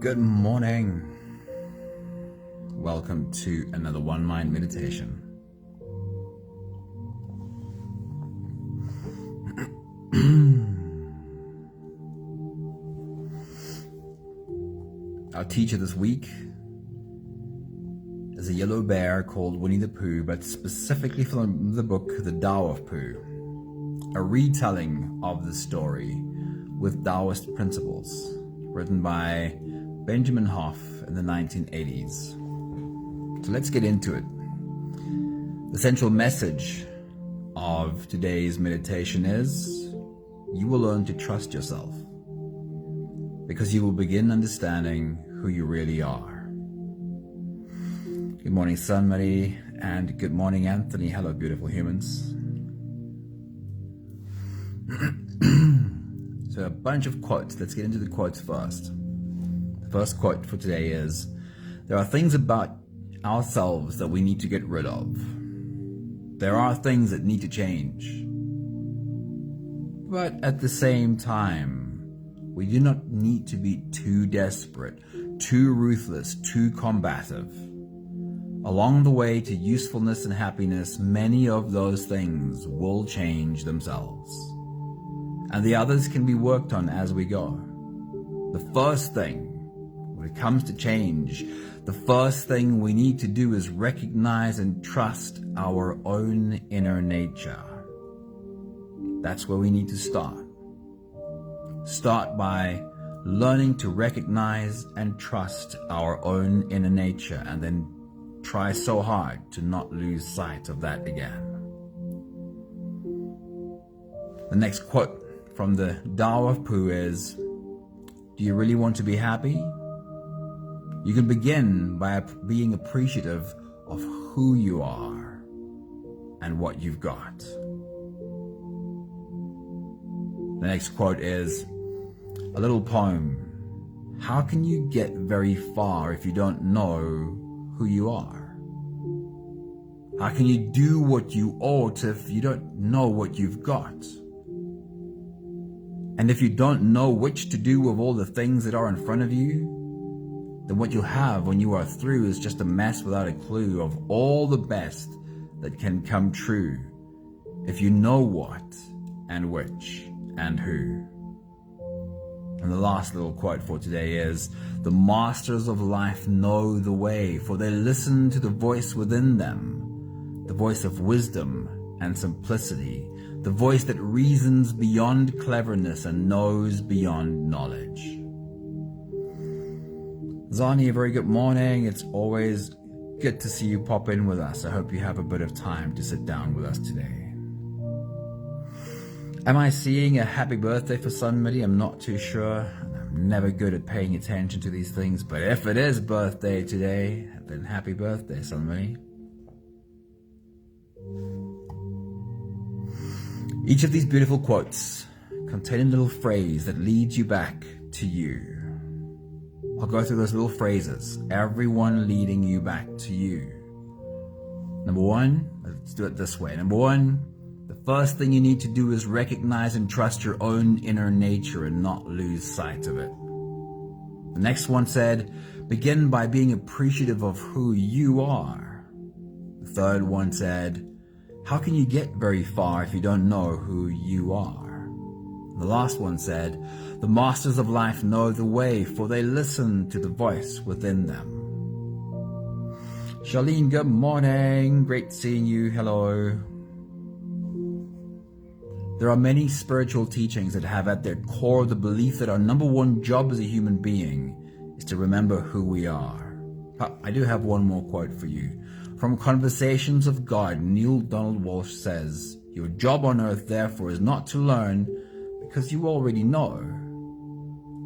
Good morning. Welcome to another One Mind meditation. Our teacher this week is a yellow bear called Winnie the Pooh, but specifically from the book The Tao of Pooh, a retelling of the story with Taoist principles, written by Benjamin Hoff in the 1980s. So let's get into it. The central message of today's meditation is you will learn to trust yourself because you will begin understanding who you really are. Good morning, Sun Marie, and good morning, Anthony. Hello, beautiful humans. So a bunch of quotes. Let's get into the quotes first. The first quote for today is, there are things about ourselves that we need to get rid of. There are things that need to change. But at the same time, we do not need to be too desperate, too ruthless, too combative. Along the way to usefulness and happiness, many of those things will change themselves. And the others can be worked on as we go. The first thing, when it comes to change, the first thing we need to do is recognize and trust our own inner nature. That's where we need to start. Start by learning to recognize and trust our own inner nature, and then try so hard to not lose sight of that again. The next quote from the Tao of Pooh is, do you really want to be happy? You can begin by being appreciative of who you are and what you've got. The next quote is a little poem. How can you get very far if you don't know who you are? How can you do what you ought if you don't know what you've got? And if you don't know which to do with all the things that are in front of you, then what you'll have when you are through is just a mess without a clue of all the best that can come true if you know what and which and who. And the last little quote for today is, the masters of life know the way, for they listen to the voice within them, the voice of wisdom and simplicity, the voice that reasons beyond cleverness and knows beyond knowledge. Zani, a very good morning. It's always good to see you pop in with us. I hope you have a bit of time to sit down with us today. Am I seeing a happy birthday for somebody? I'm not too sure. I'm never good at paying attention to these things, but if it is birthday today, then happy birthday, somebody. Each of these beautiful quotes contain a little phrase that leads you back to you. I'll go through those little phrases, everyone leading you back to you. Number one, let's do it this way. Number one, the first thing you need to do is recognize and trust your own inner nature and not lose sight of it. The next one said, begin by being appreciative of who you are. The third one said, how can you get very far if you don't know who you are? The last one said, the masters of life know the way, for they listen to the voice within them. Charlene, good morning. Great seeing you. Hello. There are many spiritual teachings that have at their core the belief that our number one job as a human being is to remember who we are. I do have one more quote for you. From Conversations of God, Neil Donald Walsh says, your job on earth, therefore, is not to learn because you already know,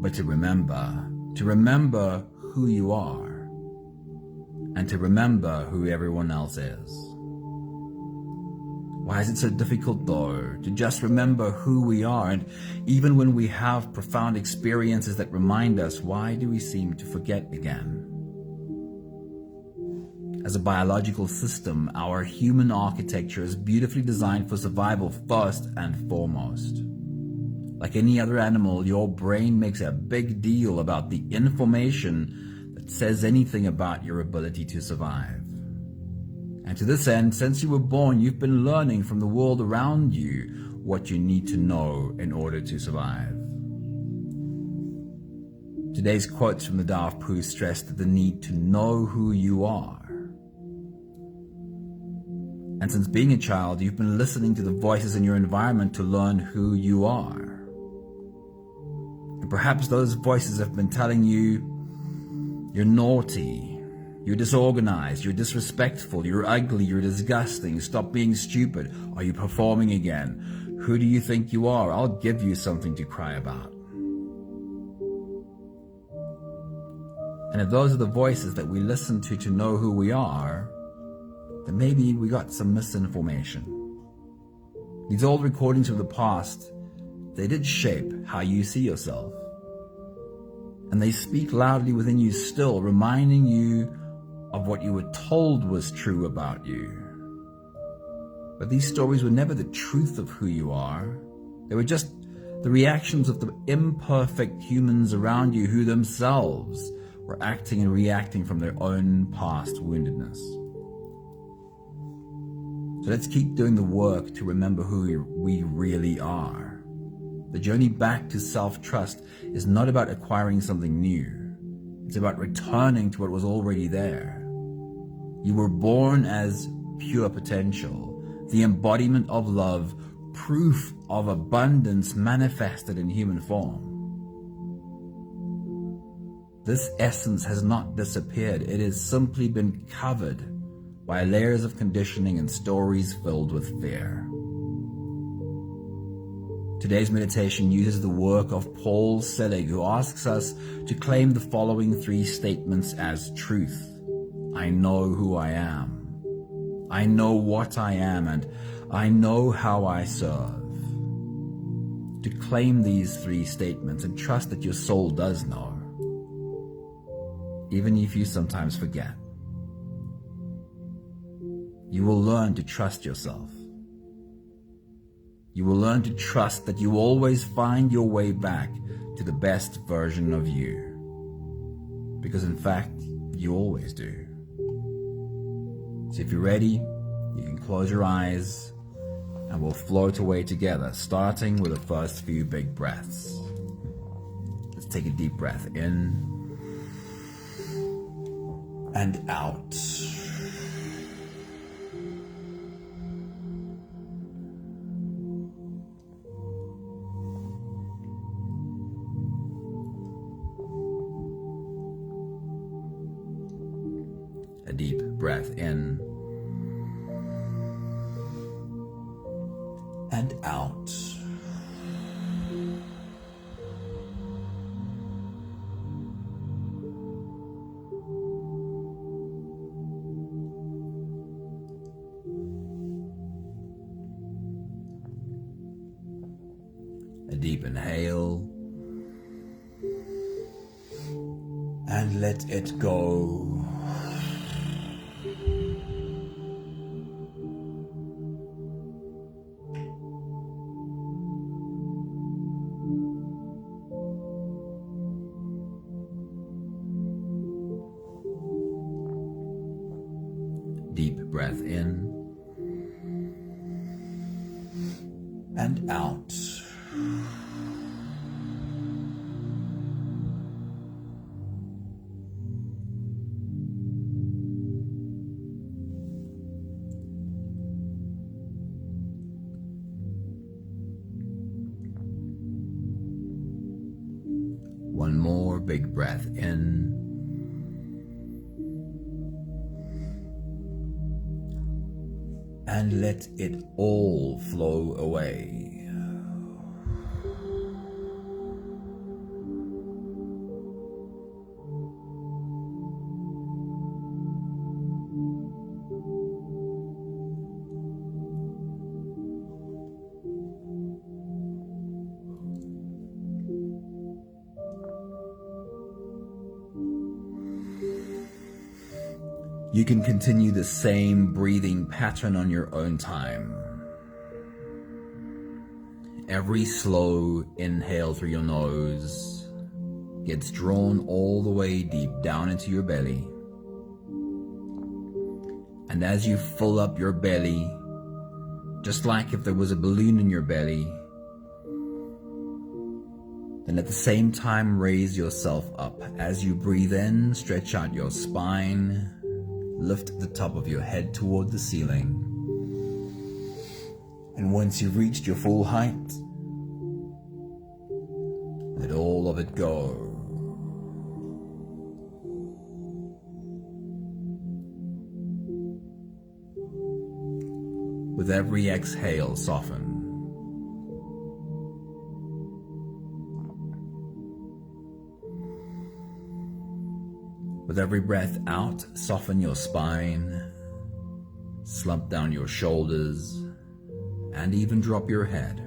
but to remember who you are, and to remember who everyone else is. Why is it so difficult, though, to just remember who we are? And even when we have profound experiences that remind us, why do we seem to forget again? As a biological system, our human architecture is beautifully designed for survival first and foremost. Like any other animal, your brain makes a big deal about the information that says anything about your ability to survive. And to this end, since you were born, you've been learning from the world around you what you need to know in order to survive. Today's quotes from the Tao of Pooh stress the need to know who you are. And since being a child, you've been listening to the voices in your environment to learn who you are. And perhaps those voices have been telling you, you're naughty, you're disorganized, you're disrespectful, you're ugly, you're disgusting, stop being stupid, are you performing again? Who do you think you are? I'll give you something to cry about. And if those are the voices that we listen to know who we are, then maybe we got some misinformation. These old recordings of the past, they did shape how you see yourself. And they speak loudly within you still, reminding you of what you were told was true about you. But these stories were never the truth of who you are. They were just the reactions of the imperfect humans around you who themselves were acting and reacting from their own past woundedness. So let's keep doing the work to remember who we really are. The journey back to self-trust is not about acquiring something new. It's about returning to what was already there. You were born as pure potential, the embodiment of love, proof of abundance manifested in human form. This essence has not disappeared. It has simply been covered by layers of conditioning and stories filled with fear. Today's meditation uses the work of Paul Selig, who asks us to claim the following 3 statements as truth. I know who I am. I know what I am, and I know how I serve. To claim these 3 statements and trust that your soul does know, even if you sometimes forget. You will learn to trust yourself. You will learn to trust that you always find your way back to the best version of you. Because in fact, you always do. So if you're ready, you can close your eyes and we'll float away together, starting with the first few big breaths. Let's take a deep breath in and out. A deep breath in and out. A deep inhale and let it go. Deep breath in and out. One more big breath in and let it all flow away. You can continue the same breathing pattern on your own time. Every slow inhale through your nose gets drawn all the way deep down into your belly. And as you fill up your belly, just like if there was a balloon in your belly, then at the same time raise yourself up. As you breathe in, stretch out your spine, lift the top of your head toward the ceiling. And once you've reached your full height, let all of it go. With every exhale, soften. With every breath out, soften your spine, slump down your shoulders, and even drop your head.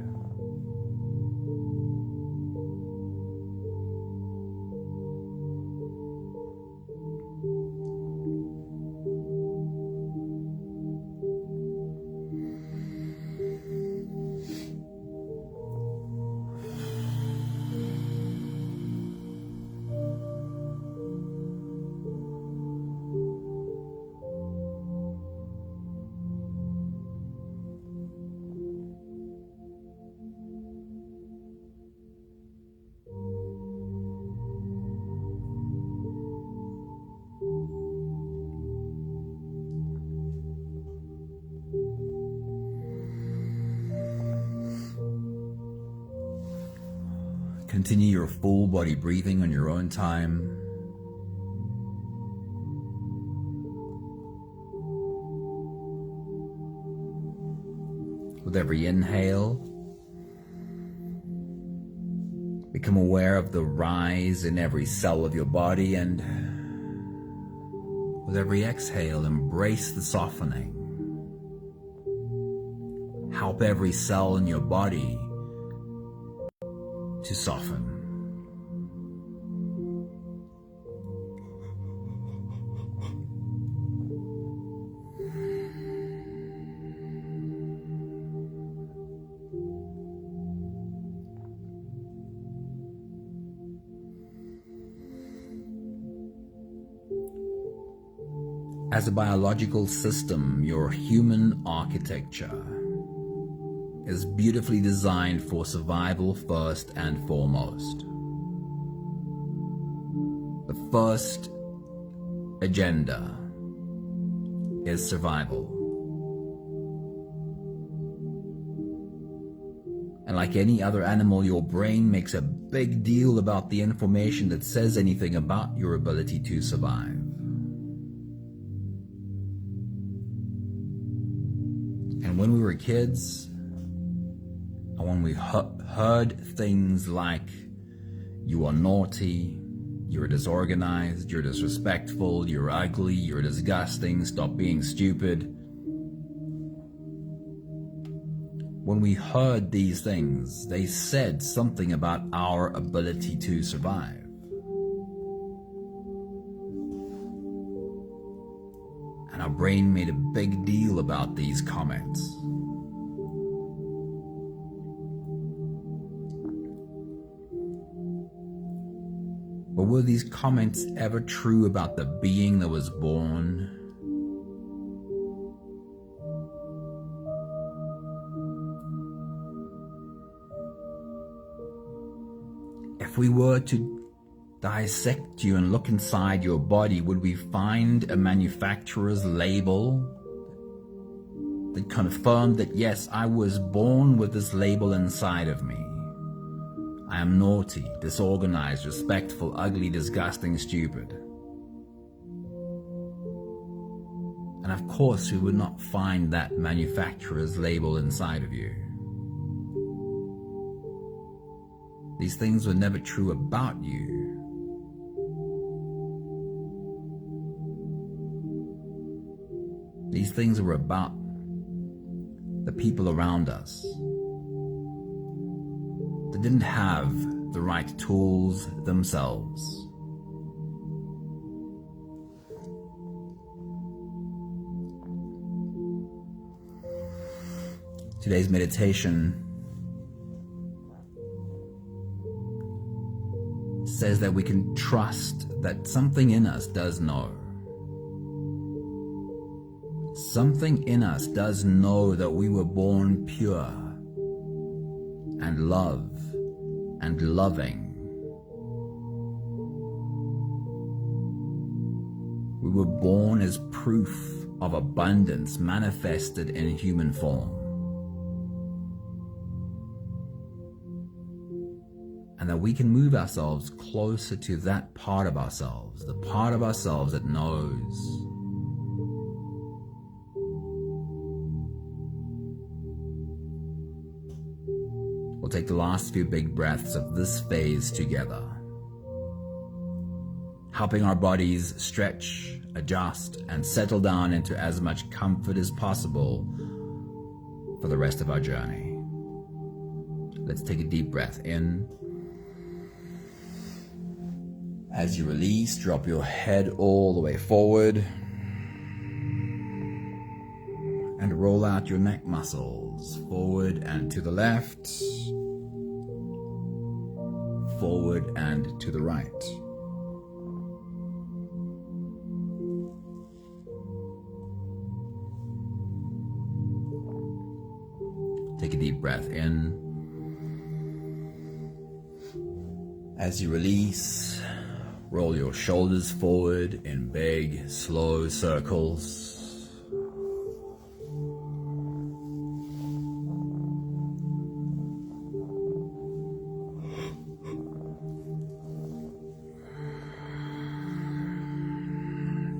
Continue your full body breathing on your own time. With every inhale, become aware of the rise in every cell of your body, and with every exhale, embrace the softening. Help every cell in your body to soften. As a biological system, your human architecture is beautifully designed for survival first and foremost. The first agenda is survival. And like any other animal, your brain makes a big deal about the information that says anything about your ability to survive. And when we were kids, and when we heard things like, you are naughty, you're disorganized, you're disrespectful, you're ugly, you're disgusting, stop being stupid. When we heard these things, they said something about our ability to survive. And our brain made a big deal about these comments. But were these comments ever true about the being that was born? If we were to dissect you and look inside your body, would we find a manufacturer's label that confirmed that yes, I was born with this label inside of me? I am naughty, disorganized, respectful, ugly, disgusting, stupid. And of course, we would not find that manufacturer's label inside of you. These things were never true about you. These things were about the people around us. They didn't have the right tools themselves. Today's meditation says that we can trust that something in us does know. Something in us does know that we were born pure and love and loving. We were born as proof of abundance manifested in human form. And that we can move ourselves closer to that part of ourselves, the part of ourselves that knows. We'll take the last few big breaths of this phase together, helping our bodies stretch, adjust, and settle down into as much comfort as possible for the rest of our journey. Let's take a deep breath in. As you release, drop your head all the way forward and roll out your neck muscles forward and to the left, forward and to the right. Take a deep breath in. As you release, roll your shoulders forward in big, slow circles.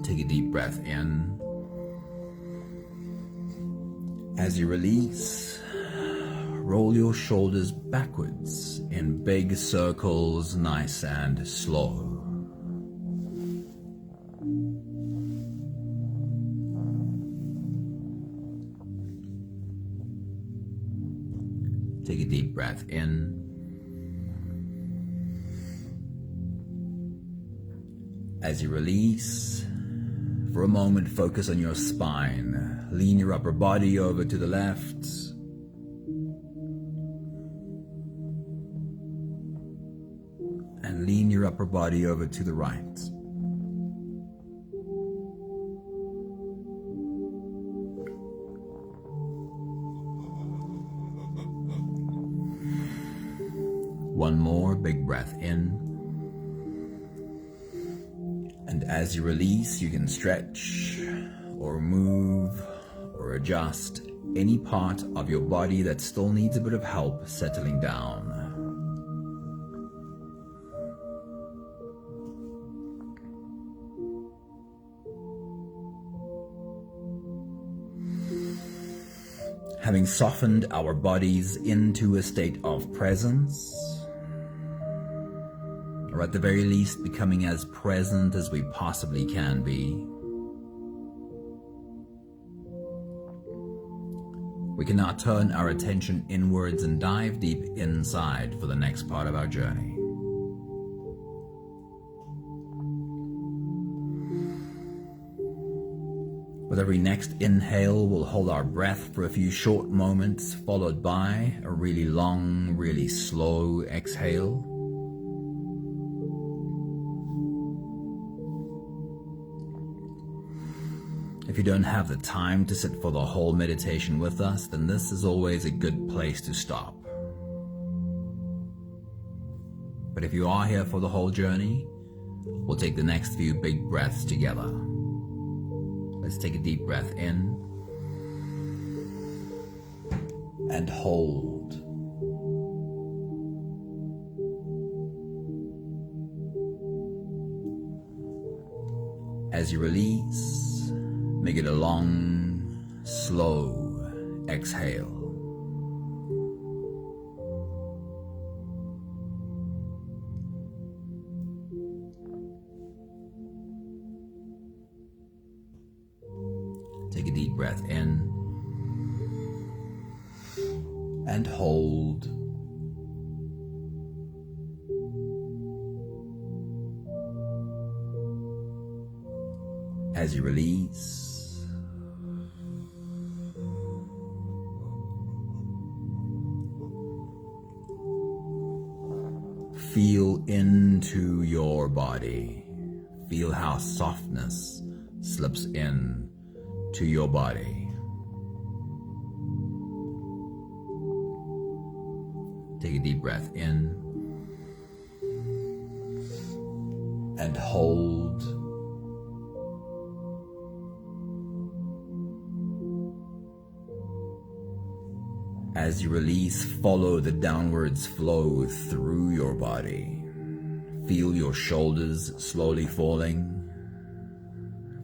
Take a deep breath in. As you release, roll your shoulders backwards in big circles, nice and slow. Take a deep breath in. As you release, for a moment, focus on your spine. Lean your upper body over to the left. And lean your upper body over to the right. One more big breath in. And as you release, you can stretch or move or adjust any part of your body that still needs a bit of help settling down. Having softened our bodies into a state of presence, or at the very least becoming as present as we possibly can be, we can now turn our attention inwards and dive deep inside for the next part of our journey. With every next inhale, we'll hold our breath for a few short moments, followed by a really long, really slow exhale. If you don't have the time to sit for the whole meditation with us, then this is always a good place to stop. But if you are here for the whole journey, we'll take the next few big breaths together. Let's take a deep breath in and hold. As you release, make it a long, slow exhale. Take a deep breath in and hold. As you release, feel into your body. Feel how softness slips in to your body. Take a deep breath in and hold. As you release, follow the downwards flow through your body. Feel your shoulders slowly falling.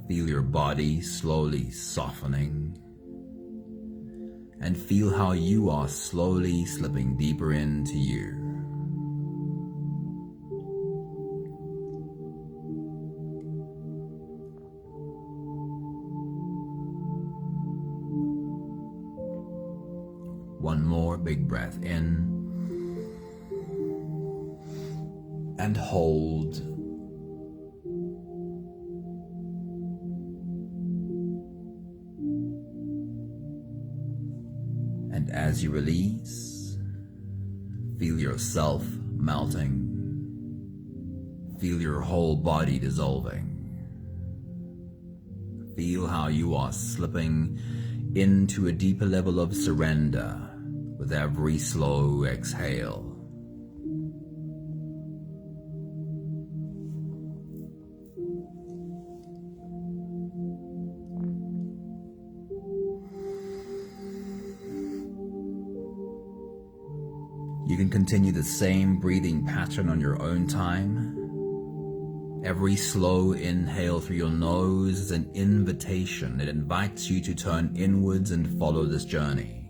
Feel your body slowly softening. And feel how you are slowly slipping deeper into you. One more big breath in and hold. And as you release, feel yourself melting. Feel your whole body dissolving. Feel how you are slipping into a deeper level of surrender with every slow exhale. You can continue the same breathing pattern on your own time. Every slow inhale through your nose is an invitation. It invites you to turn inwards and follow this journey.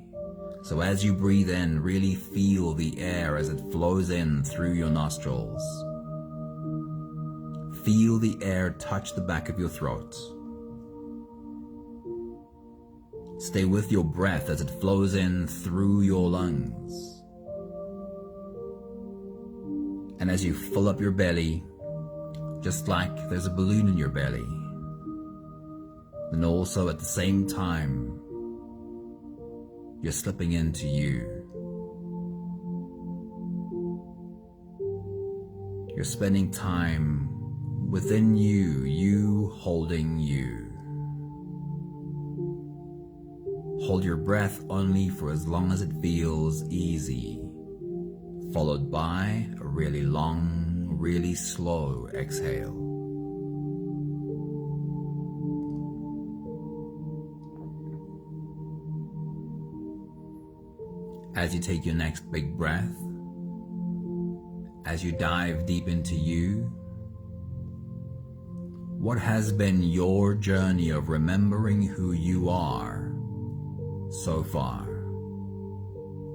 So as you breathe in, really feel the air as it flows in through your nostrils. Feel the air touch the back of your throat. Stay with your breath as it flows in through your lungs. And as you fill up your belly, just like there's a balloon in your belly, and also at the same time, you're slipping into you. You're spending time within you, you holding you. Hold your breath only for as long as it feels easy, followed by a really long, really slow exhale. As you take your next big breath, as you dive deep into you, what has been your journey of remembering who you are so far?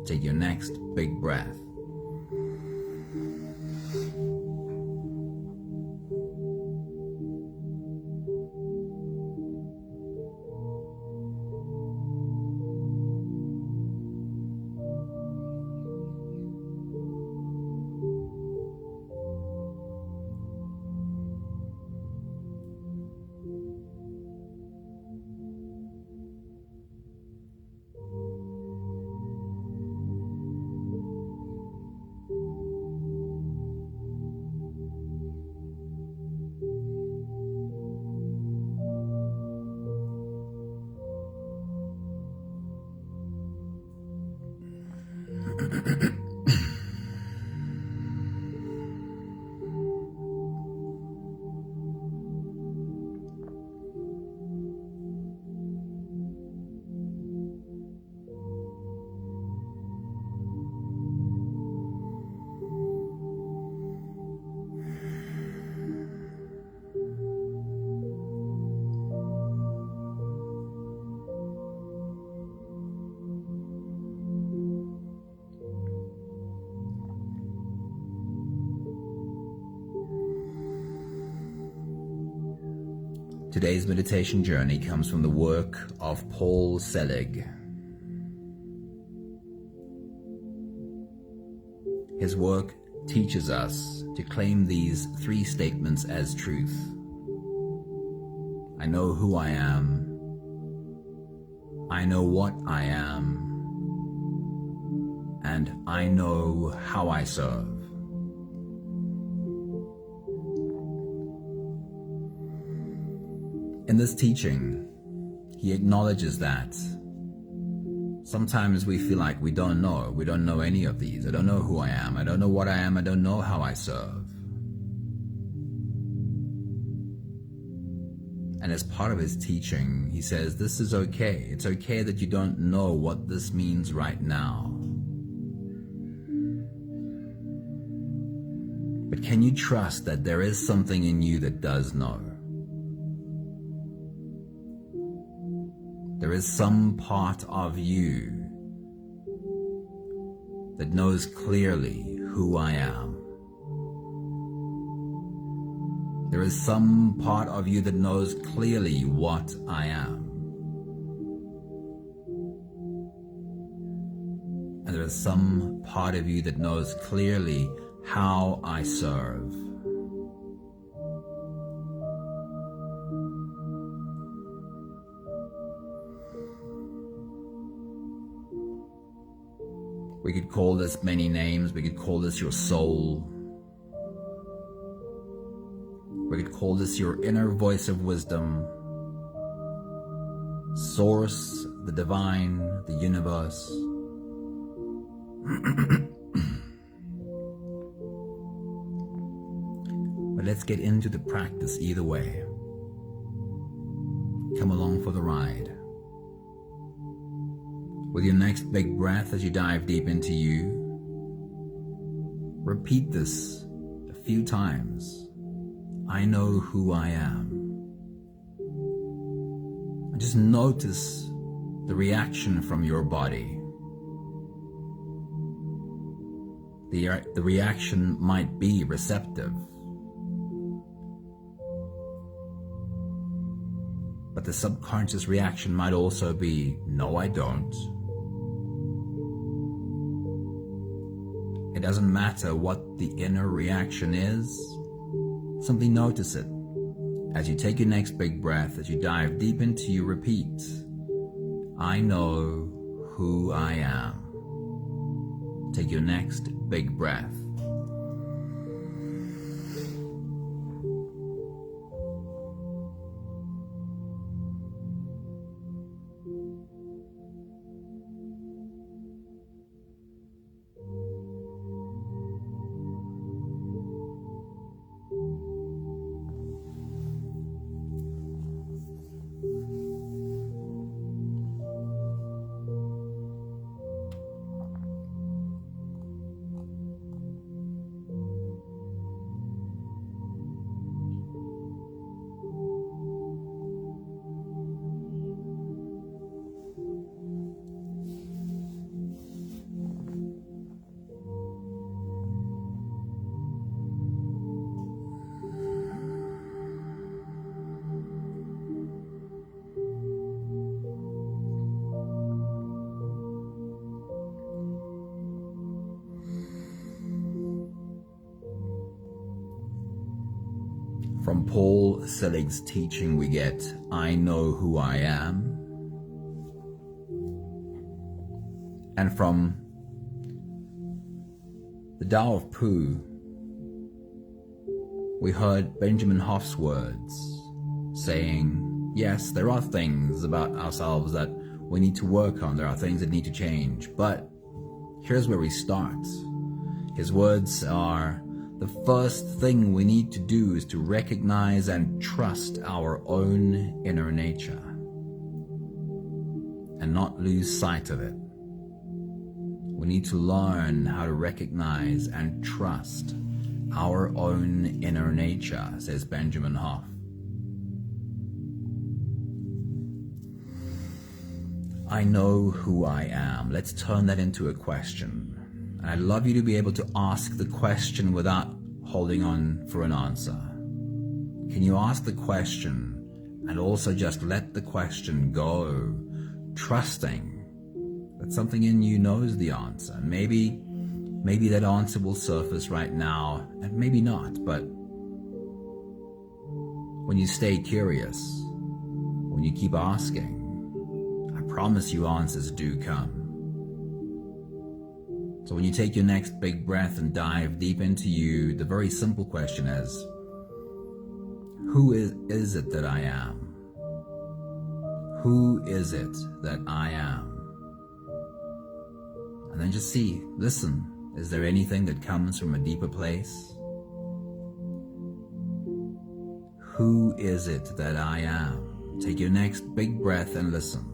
Take your next big breath. Today's meditation journey comes from the work of Paul Selig. His work teaches us to claim these three statements as truth. I know who I am. I know what I am. And I know how I serve. In this teaching, he acknowledges that sometimes we feel like we don't know any of these. I don't know who I am. I don't know what I am. I don't know how I serve. And as part of his teaching, he says, this is okay. It's okay that you don't know what this means right now. But can you trust that there is something in you that does know? There is some part of you that knows clearly who I am. There is some part of you that knows clearly what I am. And there is some part of you that knows clearly how I serve. We could call this many names. We could call this your soul. We could call this your inner voice of wisdom, source, the divine, the universe. But let's get into the practice either way. Come along for the ride. With your next big breath as you dive deep into you, repeat this a few times. I know who I am. And just notice the reaction from your body. The reaction might be receptive, but the subconscious reaction might also be, no, I don't. It doesn't matter what the inner reaction is. Simply notice it. As you take your next big breath, as you dive deep into you, repeat, I know who I am. Take your next big breath. From Paul Selig's teaching we get, I know who I am. And from the Tao of Pooh, we heard Benjamin Hoff's words saying, yes, there are things about ourselves that we need to work on. There are things that need to change. But here's where we start. His words are, the first thing we need to do is to recognize and trust our own inner nature and not lose sight of it. We need to learn how to recognize and trust our own inner nature, says Benjamin Hoff. I know who I am. Let's turn that into a question. And I'd love you to be able to ask the question without holding on for an answer. Can you ask the question and also just let the question go, trusting that something in you knows the answer? And maybe that answer will surface right now, and maybe not, but when you stay curious, when you keep asking, I promise you answers do come. So when you take your next big breath and dive deep into you, the very simple question is, who is it that I am? Who is it that I am? And then just see, listen, is there anything that comes from a deeper place? Who is it that I am? Take your next big breath and listen.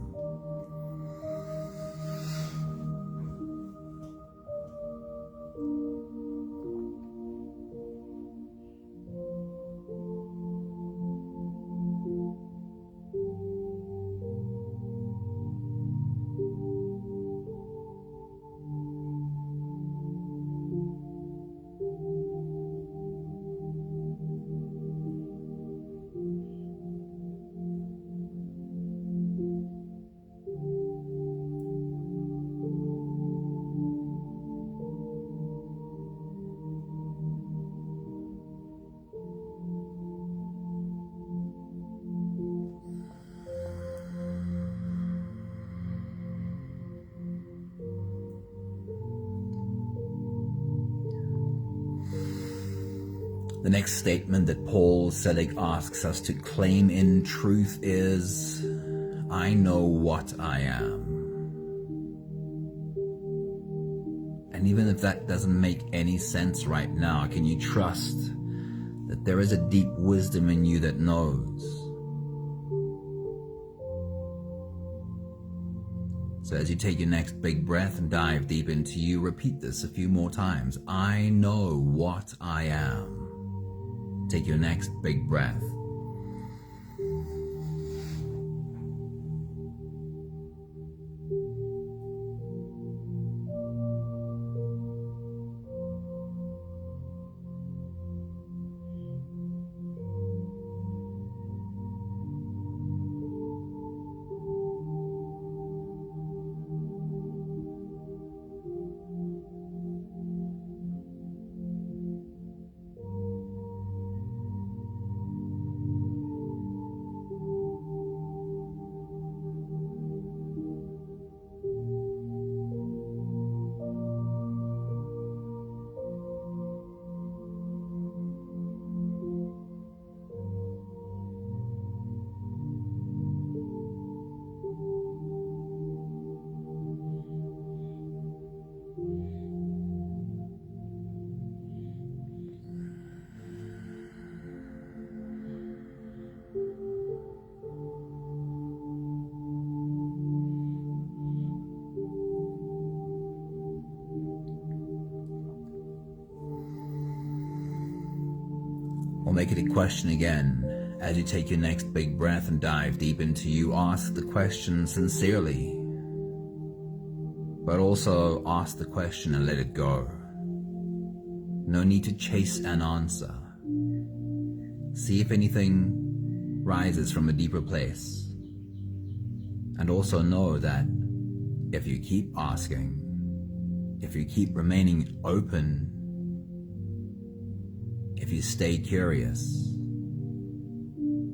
The next statement that Paul Selig asks us to claim in truth is, I know what I am. And even if that doesn't make any sense right now, can you trust that there is a deep wisdom in you that knows? So as you take your next big breath and dive deep into you, repeat this a few more times. I know what I am. Take your next big breath. Or make it a question again. As you take your next big breath and dive deep into you, ask the question sincerely, but also ask the question and let it go. No need to chase an answer. See if anything rises from a deeper place. And also know that if you keep asking, if you keep remaining open, if you stay curious,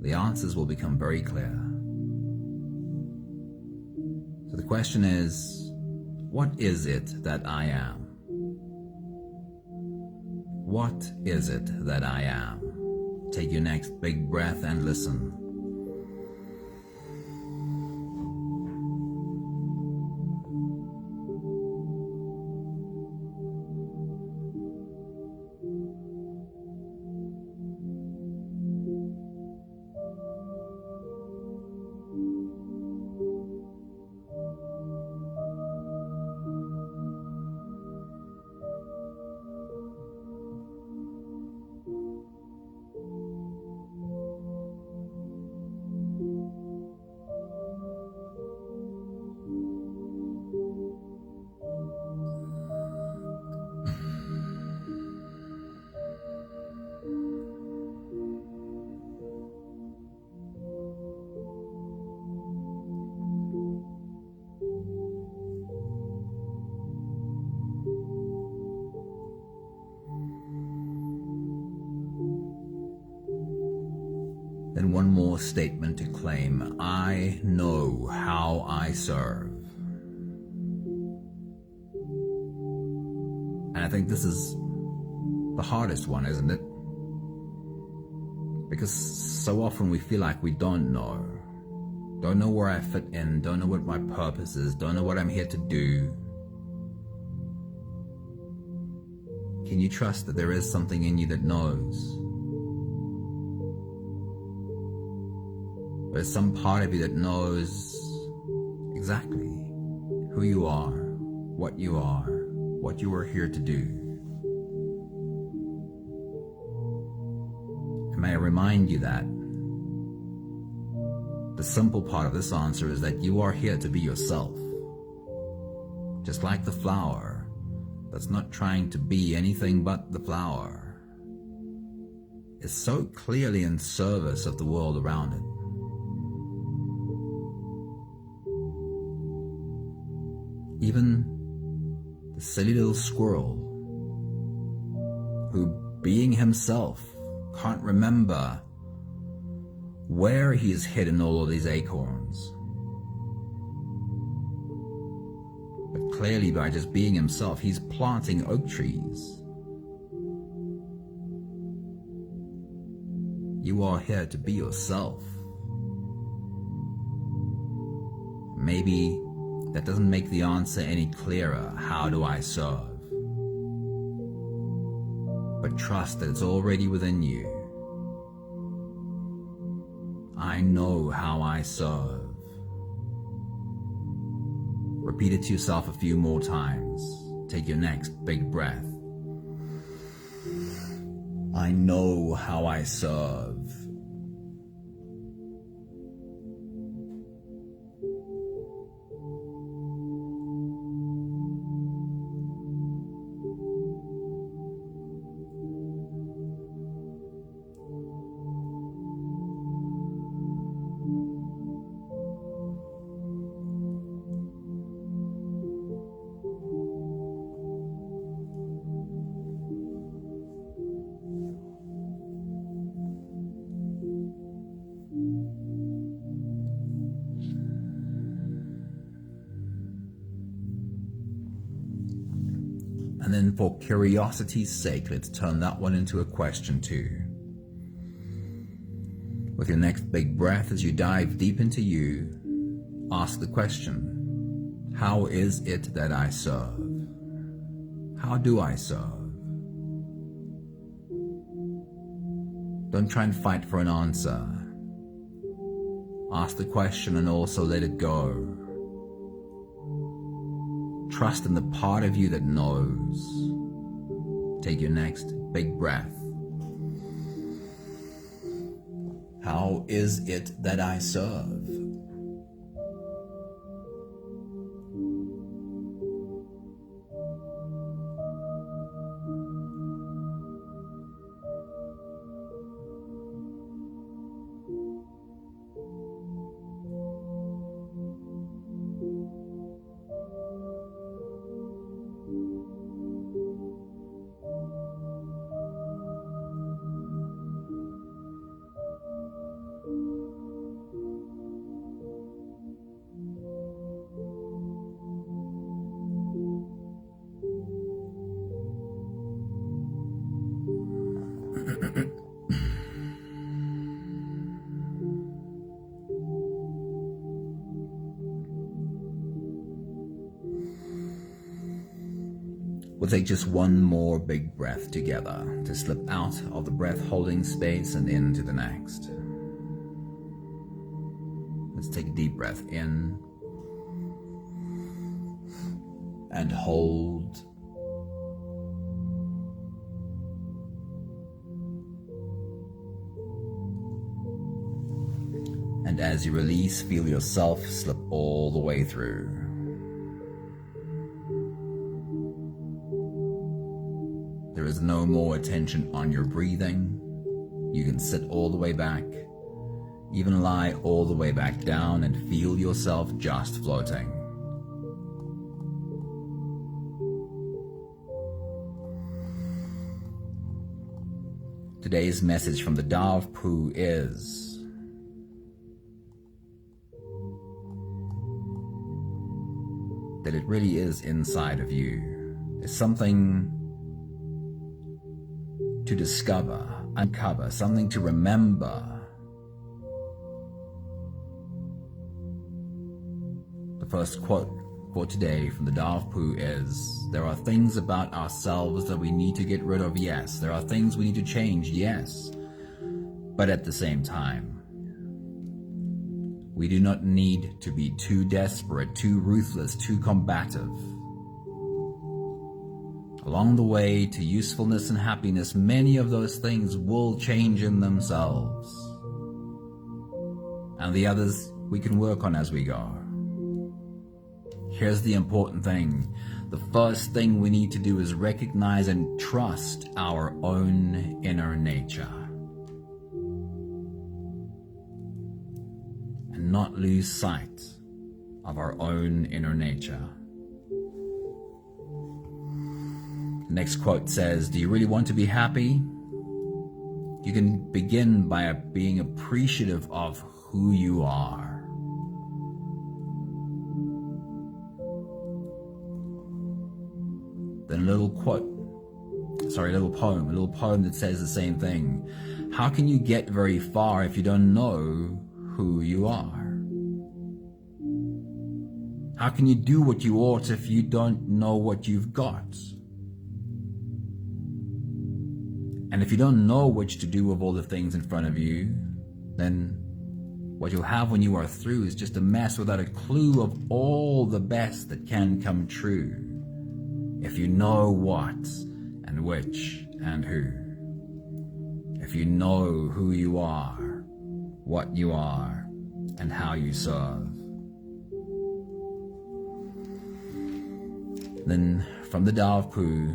the answers will become very clear. So the question is, what is it that I am? What is it that I am? Take your next big breath and listen. Then one more statement to claim. I know how I serve. And I think this is the hardest one, isn't it? Because so often we feel like we don't know. don't know where I fit in, don't know what my purpose is, don't know what I'm here to do. Can you trust that there is something in you that knows? There's some part of you that knows exactly who you are, what you are here to do. And may I remind you that the simple part of this answer is that you are here to be yourself. Just like the flower that's not trying to be anything but the flower, is so clearly in service of the world around it. Even the silly little squirrel, who being himself can't remember where he has hidden all of these acorns, but clearly by just being himself, he's planting oak trees. You are here to be yourself. Maybe that doesn't make the answer any clearer. How do I serve? But trust that it's already within you. I know how I serve. Repeat it to yourself a few more times. Take your next big breath. I know how I serve. And then for curiosity's sake, let's turn that one into a question too. With your next big breath, as you dive deep into you, ask the question, how is it that I serve? How do I serve? Don't try and fight for an answer. Ask the question and also let it go. Trust in the part of you that knows. Take your next big breath. How is it that I serve? We'll take just one more big breath together to slip out of the breath holding space and into the next. Let's take a deep breath in and hold. And as you release, feel yourself slip all the way through. There is no more attention on your breathing. You can sit all the way back, even lie all the way back down and feel yourself just floating. Today's message from the Tao of Pooh is: that it really is inside of you. There's something to discover, uncover, something to remember. first quote for today from the Tao of Pooh is, there are things about ourselves that we need to get rid of, yes. There are things we need to change, yes. But at the same time, we do not need to be too desperate, too ruthless, too combative. Along the way to usefulness and happiness, many of those things will change in themselves. And the others we can work on as we go. Here's the important thing. The first thing we need to do is recognize and trust our own inner nature. And not lose sight of our own inner nature. The next quote says, do you really want to be happy? You can begin by being appreciative of who you are. Then a little poem that says the same thing. How can you get very far if you don't know who you are? How can you do what you ought if you don't know what you've got? And if you don't know which to do with all the things in front of you, then what you'll have when you are through is just a mess without a clue of all the best that can come true. If you know what and which and who. If you know who you are, what you are, and how you serve. Then from the Tao of Pooh,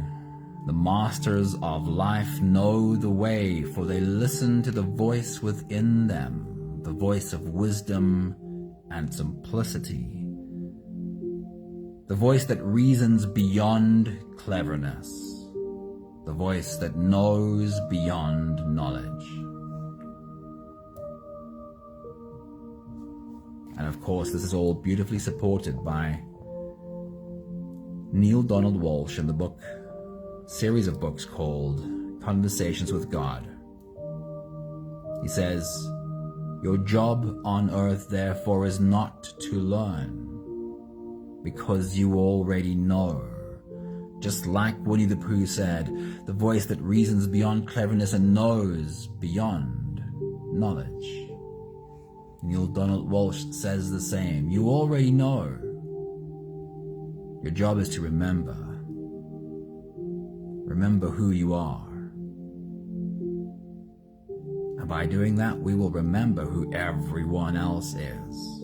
the masters of life know the way, for they listen to the voice within them, the voice of wisdom and simplicity. The voice that reasons beyond cleverness. The voice that knows beyond knowledge. And of course, this is all beautifully supported by Neale Donald Walsch in the series of books called Conversations with God. He says, your job on earth, therefore, is not to learn, because you already know. Just like Winnie the Pooh said, the voice that reasons beyond cleverness and knows beyond knowledge. Neale Donald Walsch says the same. You already know. Your job is to remember. Remember who you are. And by doing that, we will remember who everyone else is.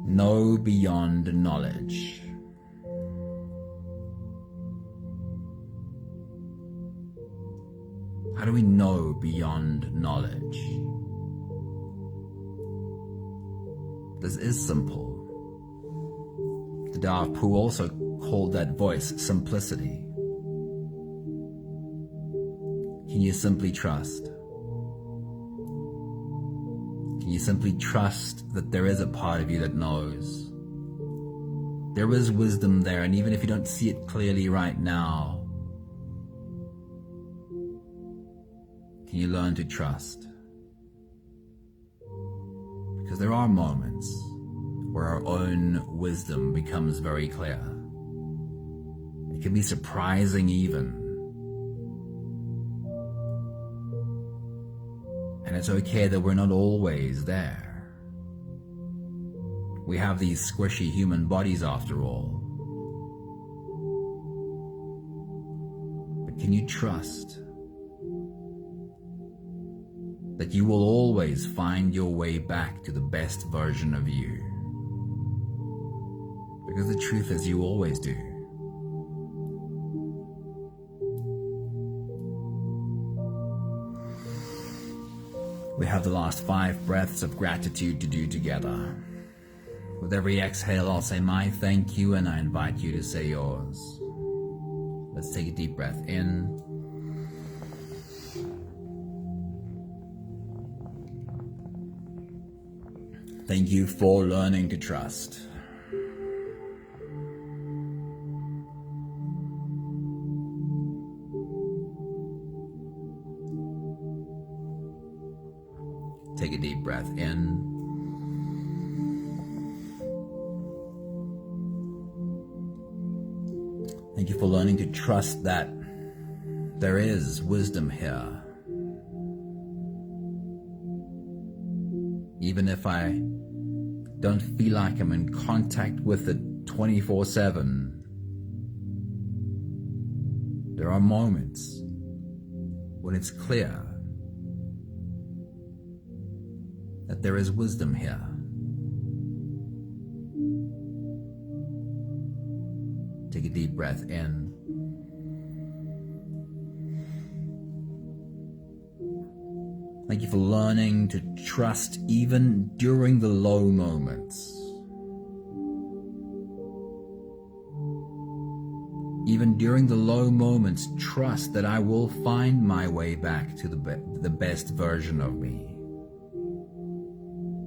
Know beyond knowledge. How do we know beyond knowledge? This is simple. The Tao of Pooh also called that voice simplicity. Can you simply trust? Can you simply trust that there is a part of you that knows? There is wisdom there, and even if you don't see it clearly right now, can you learn to trust? Because there are moments where our own wisdom becomes very clear. It can be surprising even. And it's okay that we're not always there. We have these squishy human bodies after all. But can you trust that you will always find your way back to the best version of you? Because the truth is, you always do. We have the last 5 breaths of gratitude to do together. With every exhale, I'll say my thank you, and I invite you to say yours. Let's take a deep breath in. Thank you for learning to trust. Take a deep breath in. Thank you for learning to trust that there is wisdom here. Even if I don't feel like I'm in contact with it 24/7, there are moments when it's clear that there is wisdom here. Take a deep breath in. Thank you for learning to trust even during the low moments. Even during the low moments, trust that I will find my way back to the best version of me.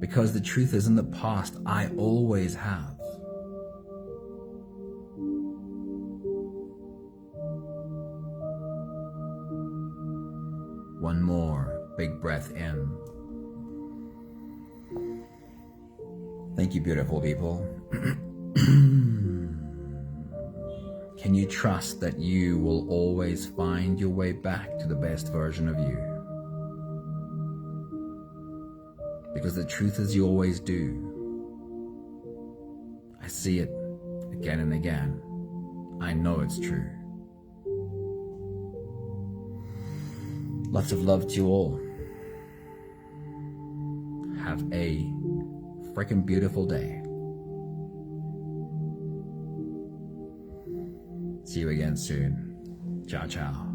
Because the truth is, in the past, I always have. One more big breath in. Thank you, beautiful people. Can you trust that you will always find your way back to the best version of you? Because the truth is, you always do. I see it again and again. I know it's true. Lots of love to you all. Have a freaking beautiful day. See you again soon. Ciao, ciao.